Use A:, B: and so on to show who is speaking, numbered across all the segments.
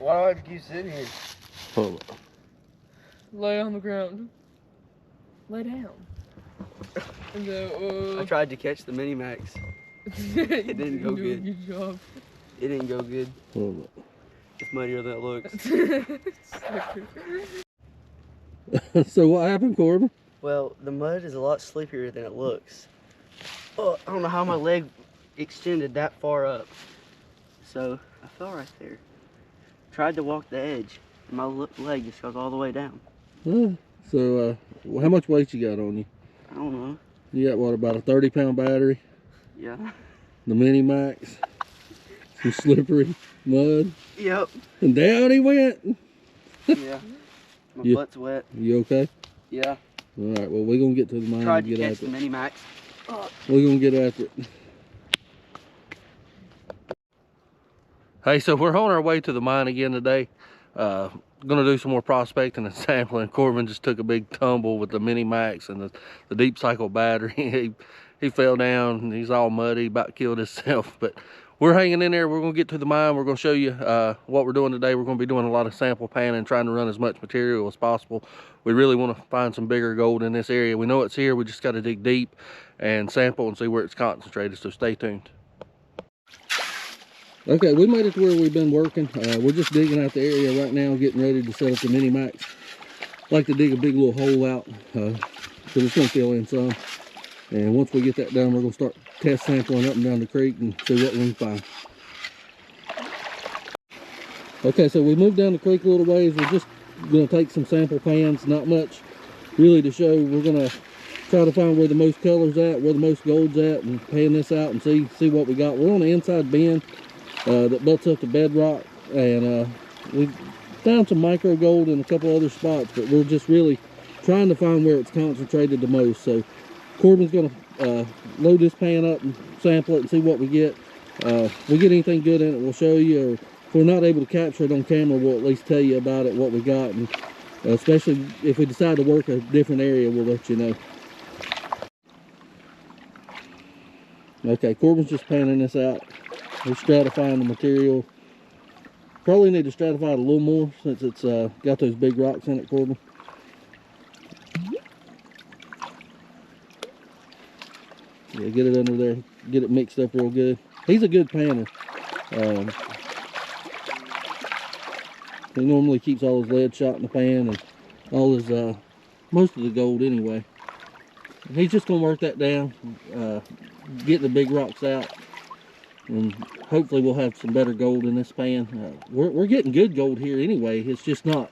A: Why do I have to keep sitting here?
B: Hold on.
C: Lay on the ground. Lay down. And then,
A: I tried to catch the Mini Max. It didn't go good.
C: Good job.
A: It didn't go good.
B: Hold
A: It's muddier than it looks.
B: on. So what happened, Corbin?
A: Well, the mud is a lot slippier than it looks. Oh, I don't know how my leg extended that far up. So I fell right there. Tried to walk the edge, and my leg just goes all the way down.
B: So how much weight you got on you?
A: I don't know.
B: You got what, about a 30-pound battery?
A: Yeah.
B: The Mini Max? Some slippery mud?
A: Yep.
B: And down he went.
A: Yeah. My butt's wet.
B: You okay?
A: Yeah.
B: All right, well, we're going to get to the mine
A: Tried
B: and
A: to
B: get
A: catch
B: after
A: the
B: it.
A: Mini Max.
B: We're going to get after it. Hey, so we're on our way to the mine again today. Gonna do some more prospecting and sampling. Corbin just took a big tumble with the Mini Max and the deep cycle battery. He fell down and he's all muddy, about killed himself. But we're hanging in there. We're gonna get to the mine. We're gonna show you what we're doing today. We're gonna be doing a lot of sample panning, trying to run as much material as possible. We really want to find some bigger gold in this area. We know it's here. We just got to dig deep and sample and see where it's concentrated. So stay tuned. Okay, we made it to where we've been working. We're just digging out the area right now, getting ready to set up the Mini Max. Like to dig a big little hole out, so it's going to fill in some. And once we get that done, we're going to start test sampling up and down the creek and see what we can find. Okay, so we moved down the creek a little ways. We're just going to take some sample pans, not much really to show. We're going to try to find where the most color's at, where the most gold's at, and pan this out and see what we got. We're on the inside bend that butts up to bedrock, and we found some micro gold in a couple other spots, but we're just really trying to find where it's concentrated the most. So Corbin's going to load this pan up and sample it and see what we get. If we get anything good in it, we'll show you, or if we're not able to capture it on camera, we'll at least tell you about it, what we got, and especially if we decide to work a different area, we'll let you know. Okay, Corbin's just panning this out. We're stratifying the material. Probably need to stratify it a little more since it's got those big rocks in it, Corbin. Yeah, get it under there. Get it mixed up real good. He's a good panner. He normally keeps all his lead shot in the pan and all his, most of the gold anyway. He's just gonna work that down, get the big rocks out, and hopefully we'll have some better gold in this pan. We're getting good gold here anyway. It's just not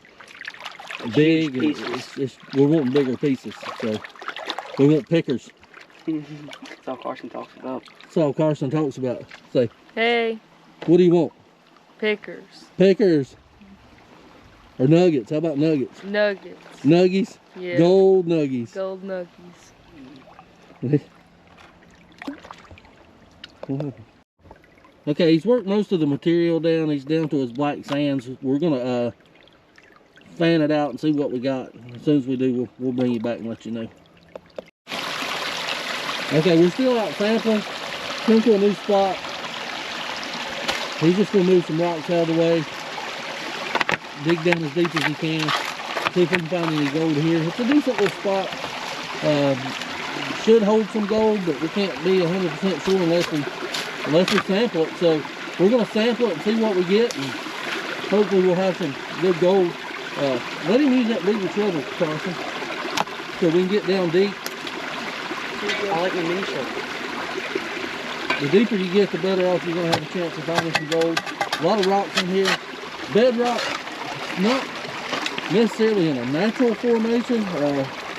B: big. We're wanting bigger pieces, so we want pickers.
A: That's all Carson talks about.
B: That's all Carson talks about. Say,
C: Hey,
B: what do you want?
C: pickers.
B: Pickers or nuggets? How about nuggets?
C: Nuggets.
B: Nuggies?
C: Yeah.
B: Gold nuggies.
C: Gold nuggies.
B: Okay, he's worked most of the material down. He's down to his black sands. We're gonna fan it out and see what we got. As soon as we do, we'll bring you back and let you know. Okay, we're still out sampling. Come to a new spot. He's just gonna move some rocks out of the way. Dig down as deep as he can. See if we can find any gold here. It's a decent little spot. Should hold some gold, but we can't be 100% sure unless we sample it. So we're gonna sample it and see what we get, and hopefully we'll have some good gold. Let him use that bigger shovel, Carson, so we can get down deep.
A: I like my mini shovel.
B: The deeper you get, the better off you're gonna have a chance of finding some gold. A lot of rocks in here. Bedrock, not necessarily in a natural formation.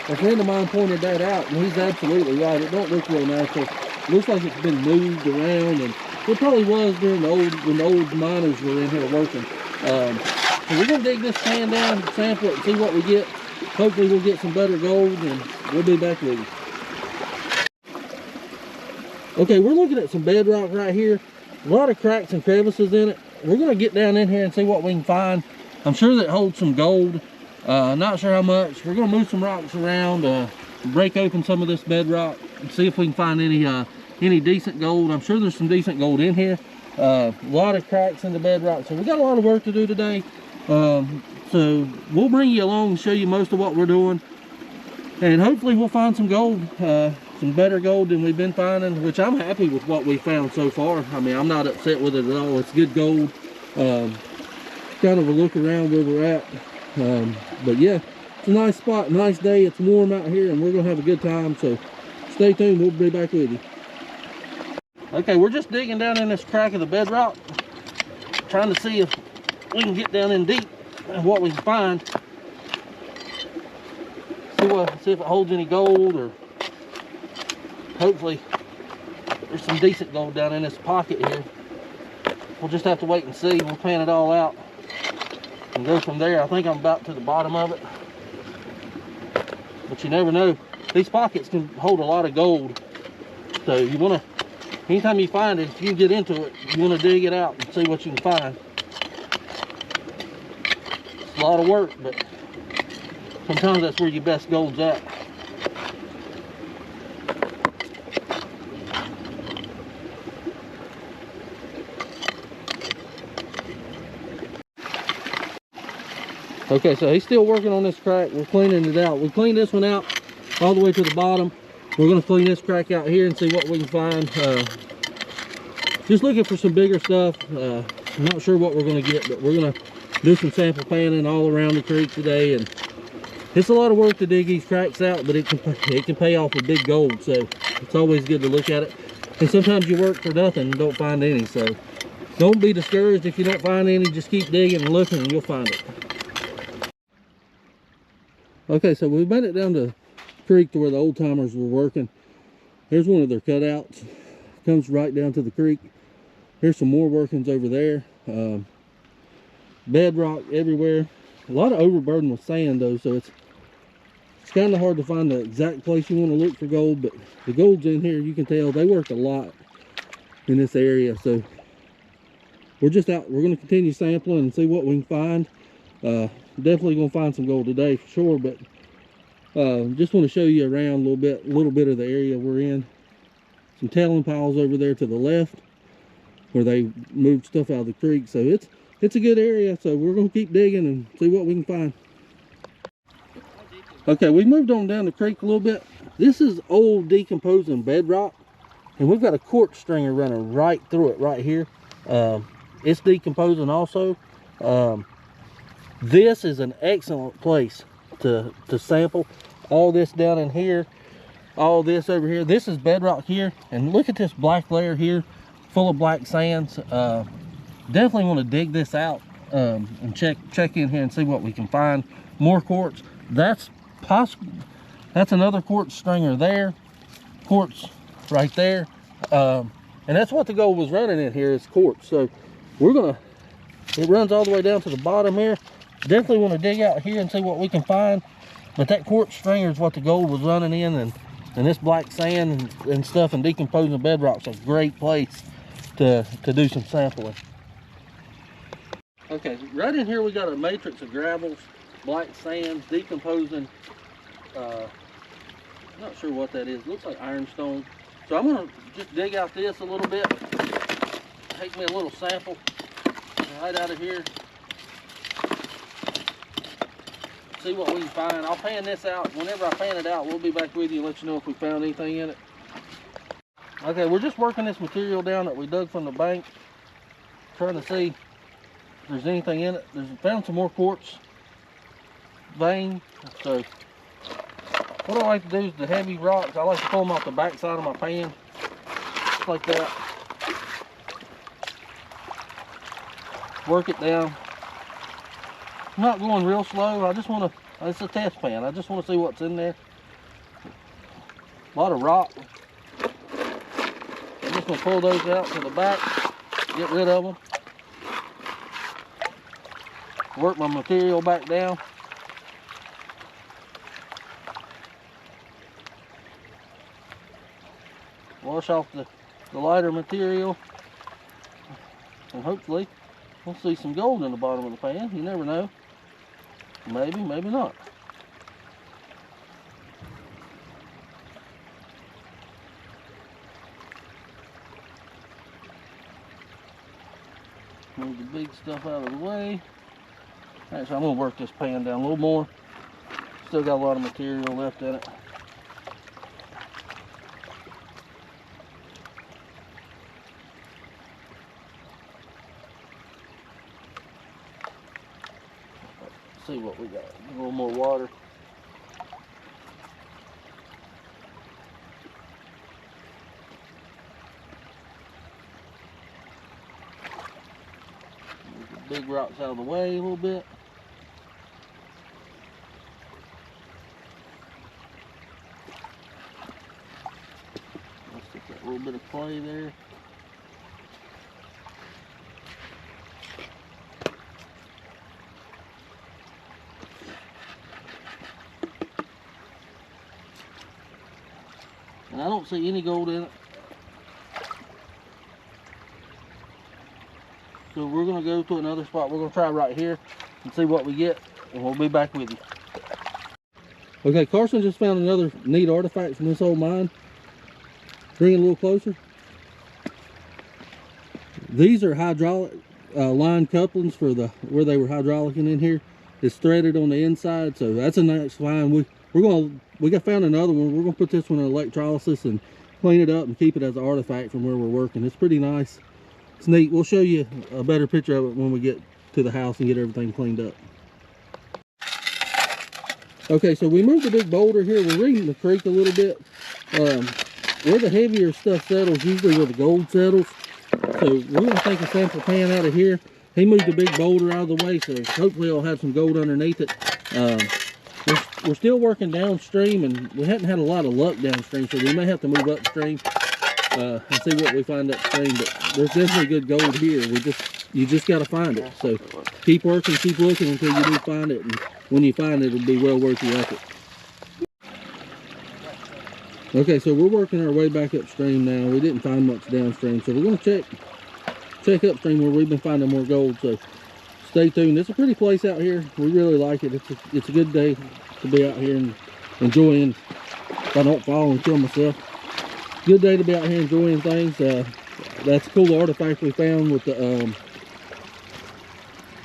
B: A friend of mine pointed that out, and he's absolutely right. It don't look real natural. It looks like it's been moved around, and it probably was during when the old miners were in here working. So we're gonna dig this pan down, sample it, and see what we get. Hopefully we'll get some better gold, and we'll be back with you. Okay, we're looking at some bedrock right here. A lot of cracks and crevices in it. We're gonna get down in here and see what we can find. I'm sure that holds some gold. Not sure how much. We're gonna move some rocks around, break open some of this bedrock and see if we can find any decent gold. I'm sure there's some decent gold in here. A lot of cracks in the bedrock. So we got a lot of work to do today. So we'll bring you along and show you most of what we're doing. And hopefully we'll find some gold, some better gold than we've been finding, which I'm happy with what we found so far. I mean, I'm not upset with it at all. It's good gold. Kind of a look around where we're at. But yeah, it's a nice spot, nice day. It's warm out here and we're gonna have a good time. So stay tuned, we'll be back with you. Okay, we're just digging down in this crack of the bedrock, trying to see if we can get down in deep and what we can find. See if it holds any gold, or hopefully there's some decent gold down in this pocket here. We'll just have to wait and see. We'll pan it all out and go from there. I think I'm about to the bottom of it, but you never know. These pockets can hold a lot of gold, so you want to, anytime you find it, if you can get into it, you want to dig it out and see what you can find. It's a lot of work, but sometimes that's where your best gold's at. Okay, so he's still working on this crack. We're cleaning it out. We cleaned this one out all the way to the bottom. We're going to clean this crack out here and see what we can find. Just looking for some bigger stuff. I'm not sure what we're going to get, but we're going to do some sample panning all around the creek today. And it's a lot of work to dig these cracks out, but it can pay off with big gold. So it's always good to look at it. And sometimes you work for nothing and don't find any. So don't be discouraged if you don't find any. Just keep digging and looking and you'll find it. Okay, so we made it down to the creek to where the old timers were working. Here's one of their cutouts. Comes right down to the creek. Here's some more workings over there. Bedrock everywhere. A lot of overburden with sand though, so it's kind of hard to find the exact place you want to look for gold, but the gold's in here. You can tell they worked a lot in this area, so we're just out. We're going to continue sampling and see what we can find. Definitely gonna find some gold today for sure, but just want to show you around a little bit of the area we're in. Some tailing piles over there to the left where they moved stuff out of the creek, so it's a good area. So we're gonna keep digging and see what we can find. Okay, we moved on down the creek a little bit. This is old decomposing bedrock, and we've got a quartz stringer running right through it right here. It's decomposing also. This is an excellent place to sample. All this down in here, all this over here. This is bedrock here, and look at this black layer here, full of black sands. Definitely want to dig this out and check in here and see what we can find. More quartz. That's possible. That's another quartz stringer there. Quartz right there, and that's what the gold was running in here, is quartz. So we're gonna. It runs all the way down to the bottom here. Definitely want to dig out here and see what we can find, but that quartz stringer is what the gold was running in, and this black sand and stuff and decomposing bedrock's a great place to do some sampling. Okay, right in here we got a matrix of gravels, black sands, decomposing. I'm not sure what that is. Looks like ironstone. So I'm gonna just dig out this a little bit. Take me a little sample right out of here. See what we can find. I'll pan this out. Whenever I pan it out, we'll be back with you and let you know if we found anything in it. Okay, we're just working this material down that we dug from the bank, trying to see if there's anything in it. Found some more quartz vein. So what I like to do is the heavy rocks, I like to pull them off the back side of my pan, just like that. Work it down. I'm not going real slow. I just want to, it's a test pan. I just want to see what's in there. A lot of rock. I'm just going to pull those out to the back, get rid of them. Work my material back down. Wash off the lighter material. And hopefully we'll see some gold in the bottom of the pan. You never know. Maybe, maybe not. Move the big stuff out of the way. Actually, I'm gonna work this pan down a little more. Still got a lot of material left in it. See what we got. A little more water. Move the big rocks out of the way a little bit. Let's get that little bit of clay there. And I don't see any gold in it. So we're going to go to another spot. We're going to try right here and see what we get. And we'll be back with you. Okay, Carson just found another neat artifact from this old mine. Bring it a little closer. These are hydraulic line couplings for where they were hydraulicing in here. It's threaded on the inside, so that's a nice line. We got found another one. We're gonna put this one in electrolysis and clean it up and keep it as an artifact from where we're working. It's pretty nice. It's neat. We'll show you a better picture of it when we get to the house and get everything cleaned up. Okay, so we moved the big boulder here. We're reading the creek a little bit. Where the heavier stuff settles, usually where the gold settles. So we're gonna take a sample pan out of here. He moved the big boulder out of the way, so hopefully it'll have some gold underneath it. We're still working downstream, and we haven't had a lot of luck downstream, so we may have to move upstream and see what we find upstream. But there's definitely good gold here. You just got to find it. So keep working, keep looking until you do find it, and when you find it, it'll be well worth your effort. Okay, so we're working our way back upstream now. We didn't find much downstream, so we're going to check upstream where we've been finding more gold. So stay tuned. It's a pretty place out here. We really like it. It's a good day to be out here and enjoying. If I don't fall and kill myself, good day to be out here enjoying things. That's a cool artifact we found with the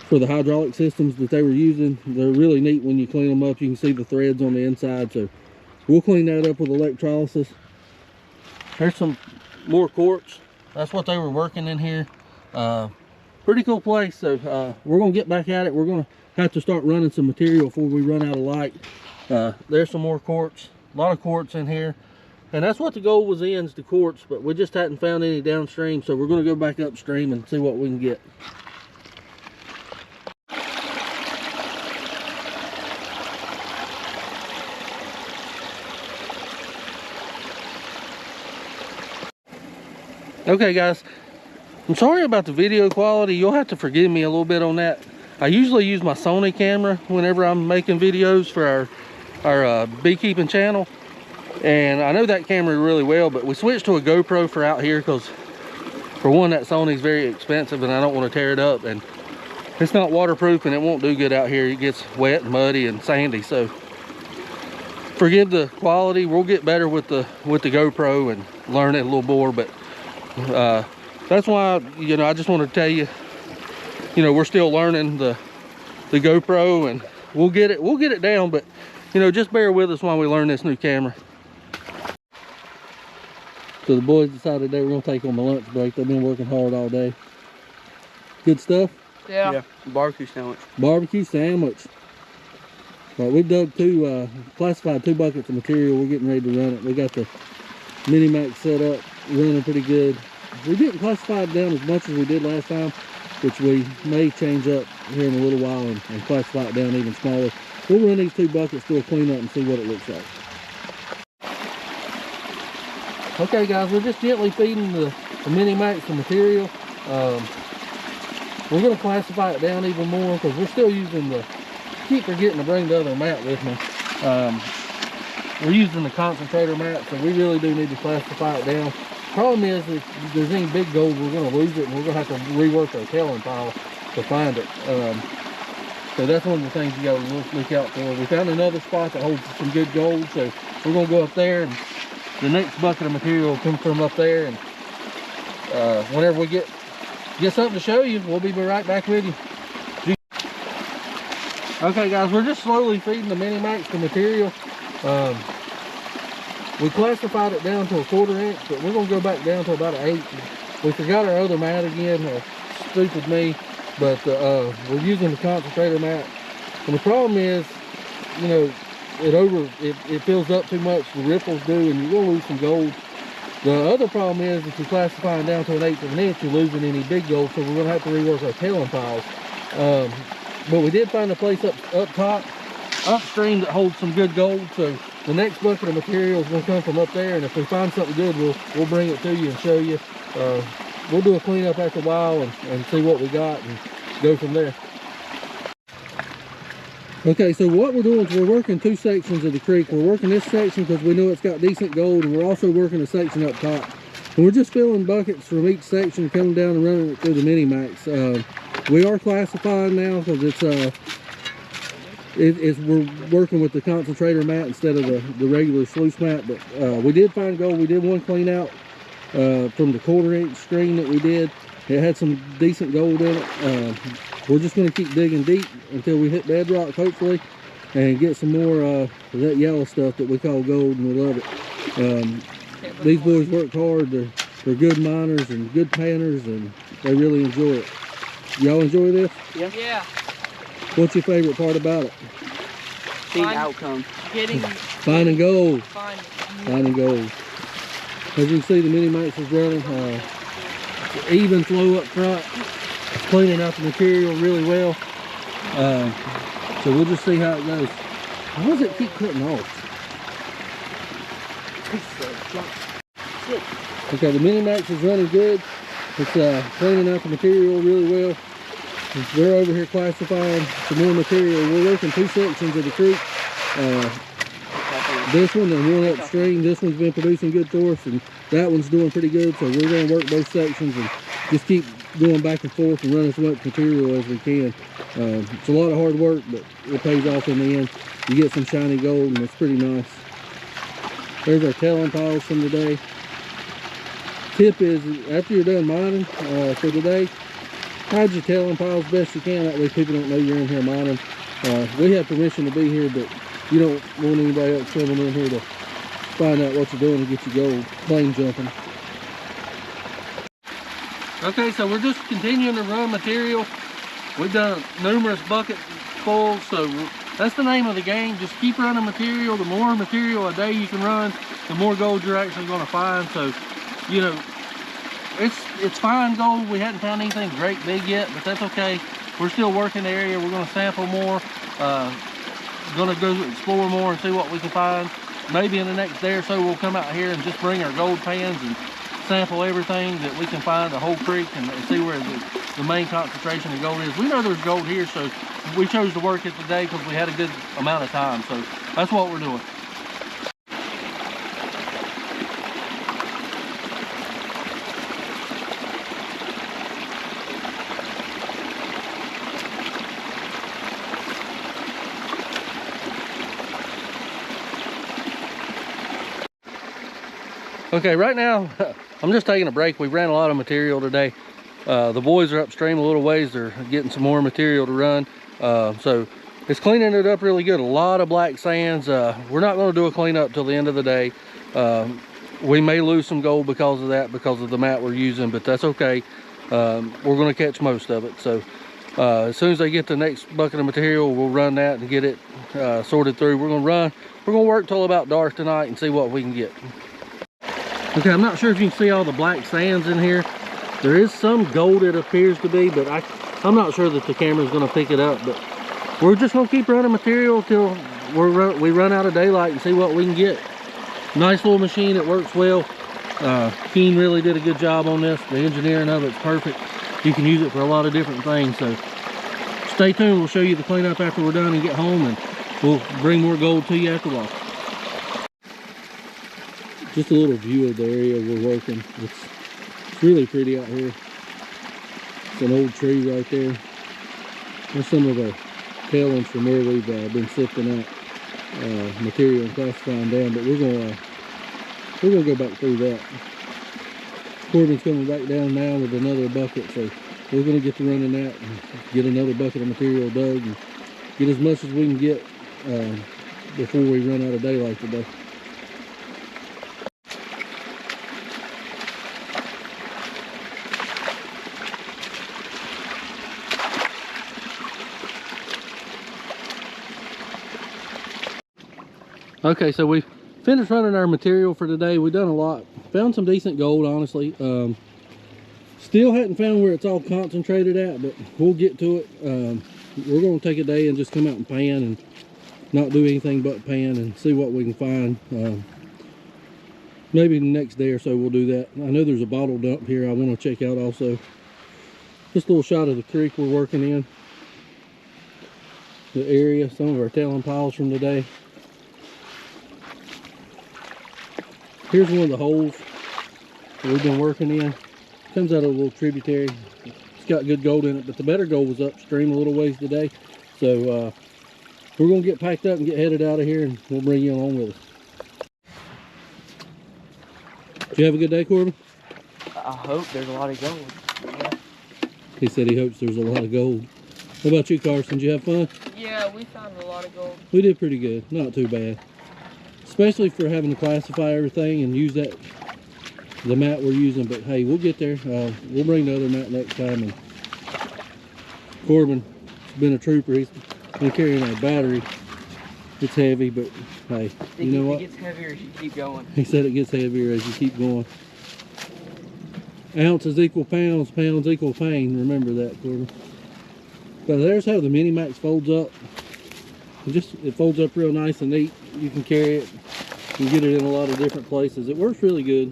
B: for the hydraulic systems that they were using. They're really neat when you clean them up. You can see the threads on the inside. So we'll clean that up with electrolysis. There's some more quartz. That's what they were working in here. Pretty cool place. So we're gonna get back at it. We're gonna have to start running some material before we run out of light. There's some more quartz. A lot of quartz in here, and that's what the gold was in, is the quartz, but we just hadn't found any downstream, so we're going to go back upstream and see what we can get. Okay guys, I'm sorry about the video quality. You'll have to forgive me a little bit on that. I usually use my Sony camera whenever I'm making videos for our beekeeping channel, and I know that camera really well, but we switched to a GoPro for out here because for one, that Sony's very expensive and I don't want to tear it up, and it's not waterproof and it won't do good out here. It gets wet and muddy and sandy, so forgive the quality. We'll get better with the GoPro and learn it a little more, but that's why, you know, I just want to tell you, you know, we're still learning the GoPro, and we'll get it down, but you know, just bear with us while we learn this new camera. So the boys decided they were going to take on the lunch break. They've been working hard all day. Good stuff?
C: Yeah.
A: Barbecue sandwich.
B: Barbecue sandwich. All right, we've dug classified 2 buckets of material. We're getting ready to run it. We got the Mini-Max set up, running pretty good. We didn't classify it down as much as we did last time, which we may change up here in a little while and classify it down even smaller. We'll run these 2 buckets through a cleanup and see what it looks like. Okay guys, we're just gently feeding the Mini-Max the material. We're going to classify it down even more because we're still using keep forgetting to bring the other mat with me. We're using the concentrator mat, so we really do need to classify it down. Problem is, if there's any big gold, we're going to lose it, and we're going to have to rework our tailing pile to find it. So that's one of the things you got to look out for. We found another spot that holds some good gold, so we're going to go up there, and the next bucket of material will come from up there. And whenever we get get something to show you. We'll be right back with you. Okay guys, we're just slowly feeding the Mini-Max the material. We classified it down to a 1/4 inch, but we're gonna go back down to about an 1/8. We forgot our other mat again, stupid me, but we're using the concentrator mat. And the problem is, you know, it fills up too much, the ripples do, and you're gonna lose some gold. The other problem is if you're classifying down to an 1/8 of an inch, you're losing any big gold, so we're gonna have to rework our tailing piles. But we did find a place up top, upstream, that holds some good gold, so the next bucket of material is gonna come from up there, and if we find something good, we'll bring it to you and show you. We'll do a cleanup after a while and see what we got and go from there. Okay, so what we're doing is we're working 2 sections of the creek. We're working this section because we know it's got decent gold, and we're also working a section up top. And we're just filling buckets from each section, coming down and running it through the Mini-Max. We are classifying now because we're working with the concentrator mat instead of the regular sluice mat. But we did find gold. We did one clean out from the 1/4 inch screen that we did. It had some decent gold in it. We're just going to keep digging deep until we hit bedrock, hopefully, and get some more of that yellow stuff that we call gold, and we love it. These boys work hard. They're good miners and good panners, and they really enjoy it. Y'all enjoy this?
A: Yeah.
C: Yeah.
B: What's your favorite part about it?
A: See the outcome.
C: Getting
B: Finding gold.
C: finding.
B: Finding gold. As you can see, the Mini-Max is running. Even flow up front. It's cleaning out the material really well. So we'll just see how it goes. Why does it keep cutting off? Okay, the Mini-Max is running good. It's cleaning out the material really well. We're over here classifying some more material. We're working 2 sections of the creek. This one and one upstream. This one's been producing good for us, and that one's doing pretty good. So we're going to work both sections and just keep going back and forth and run as much material as we can. It's a lot of hard work, but it pays off in the end. You get some shiny gold, and it's pretty nice. There's our tailing piles from today. Tip is, after you're done mining for today, hide your tailing piles best you can. That way people don't know you're in here mining. We have permission to be here, but you don't want anybody else coming in here to find out what you're doing and get your gold plane jumping. Okay, so we're just continuing to run material. We've done numerous buckets full, so that's the name of the game. Just keep running material. The more material a day you can run, the more gold you're actually going to find. So, you know, it's fine gold. We hadn't found anything great big yet, but that's okay. We're still working the area. We're going to sample more. Going to go explore more and see what we can find. Maybe in the next day or so we'll come out here and just bring our gold pans and sample everything that we can find, the whole creek, and see where the main concentration of gold is. We know there's gold here, so we chose to work it today because we had a good amount of time. So that's what we're doing. Okay, right now I'm just taking a break. We ran a lot of material today. The boys are upstream a little ways. They're getting some more material to run. So it's cleaning it up really good. A lot of black sands. We're not going to do a cleanup till the end of the day. We may lose some gold because of that, because of the mat we're using, but that's okay. We're going to catch most of it. So as soon as they get the next bucket of material, we'll run that and get it sorted through. We're going to work till about dark tonight and see what we can get. Okay, I'm not sure if you can see all the black sands in here. There is some gold, it appears to be, but I'm not sure that the camera's going to pick it up. But we're just going to keep running material till we run out of daylight and see what we can get. Nice little machine, it works well. Keen really did a good job on this. The engineering of it's perfect. You can use it for a lot of different things. So stay tuned. We'll show you the cleanup after we're done and get home, and we'll bring more gold to you after a while. Just a little view of the area we're working. It's really pretty out here. It's an old tree right there. There's some of the tailings from where we've been sifting out material and classifying down, but we're gonna go back through that. Corbin's coming back down now with another bucket, so we're going to get to running that and get another bucket of material dug and get as much as we can get before we run out of daylight today. Okay, so we finished running our material for today. We've done a lot. Found some decent gold, honestly. Still hadn't found where it's all concentrated at, but we'll get to it. We're going to take a day and just come out and pan and not do anything but pan and see what we can find. Maybe the next day or so we'll do that. I know there's a bottle dump here I want to check out also. Just a little shot of the creek we're working in. The area, some of our tailing piles from today. Here's one of the holes that we've been working in. Comes out of a little tributary. It's got good gold in it, but the better gold was upstream a little ways today. So we're gonna get packed up and get headed out of here, and we'll bring you along with us. Did you have a good day, Corbin?
A: I hope there's a lot of gold. Yeah.
B: He said he hopes there's a lot of gold. What about you, Carson? Did you have fun?
C: Yeah, we found a lot of gold.
B: We did pretty good. Not too bad. Especially for having to classify everything and use the mat we're using. But hey, we'll get there. We'll bring the other mat next time. And Corbin's been a trooper. He's been carrying our battery. It's heavy, but hey, you know what?
A: It gets heavier as you keep going.
B: He said it gets heavier as you keep going. Ounces equal pounds, pounds equal pain. Remember that, Corbin. But there's how the Mini Max folds up. It folds up real nice and neat. You can carry it. You can get it in a lot of different places. It works really good.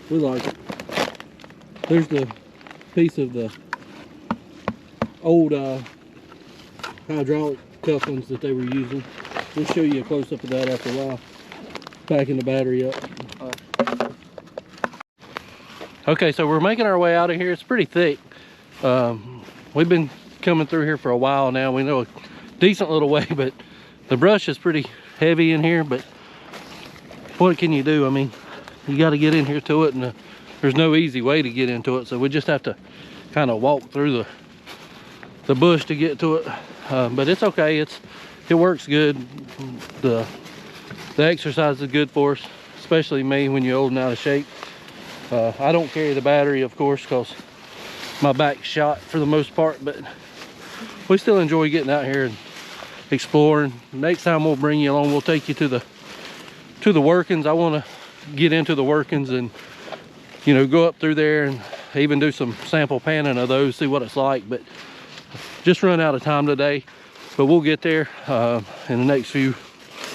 B: We like it. There's the piece of the old hydraulic couplings that they were using. We'll show you a close-up of that after a while. Packing the battery up. Okay, so we're making our way out of here. It's pretty thick. We've been coming through here for a while now. We know a decent little way, but the brush is pretty heavy in here. But what can you do? I mean, you got to get in here to it, and there's no easy way to get into it. So we just have to kind of walk through the bush to get to it. But it's okay. It works good. The exercise is good for us, especially me when you're old and out of shape. I don't carry the battery, of course, because my back's shot for the most part, but we still enjoy getting out here and exploring. Next time we'll bring you along. We'll take you to the workings. I want to get into the workings and, you know, go up through there and even do some sample panning of those, see what it's like. But just run out of time today, but we'll get there in the next few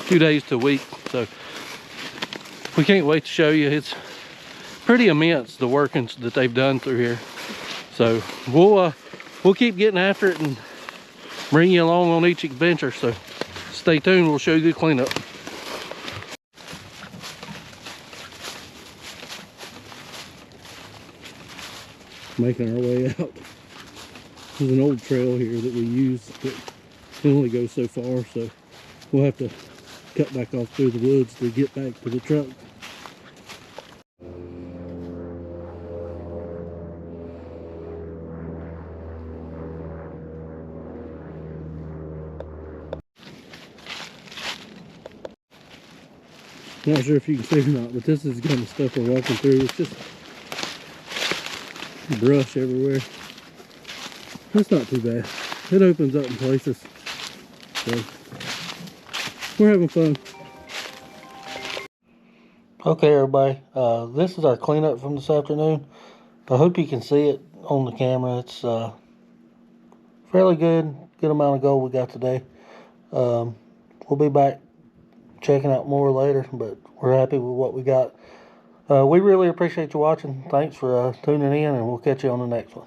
B: days to a week. So we can't wait to show you. It's pretty immense, the workings that they've done through here. So we'll keep getting after it and bring you along on each adventure. So stay tuned. We'll show you the cleanup. Making our way out. There's an old trail here that we use, but it only goes so far, so we'll have to cut back off through the woods to get back to the truck. Not sure if you can see or not, but this is the kind of stuff we're walking through. It's just brush everywhere. That's not too bad. It opens up in places. So we're having fun. Okay, everybody. This is our cleanup from this afternoon. I hope you can see it on the camera. It's fairly good amount of gold we got today. We'll be back checking out more later, but we're happy with what we got. We really appreciate you watching. Thanks for tuning in, and we'll catch you on the next one.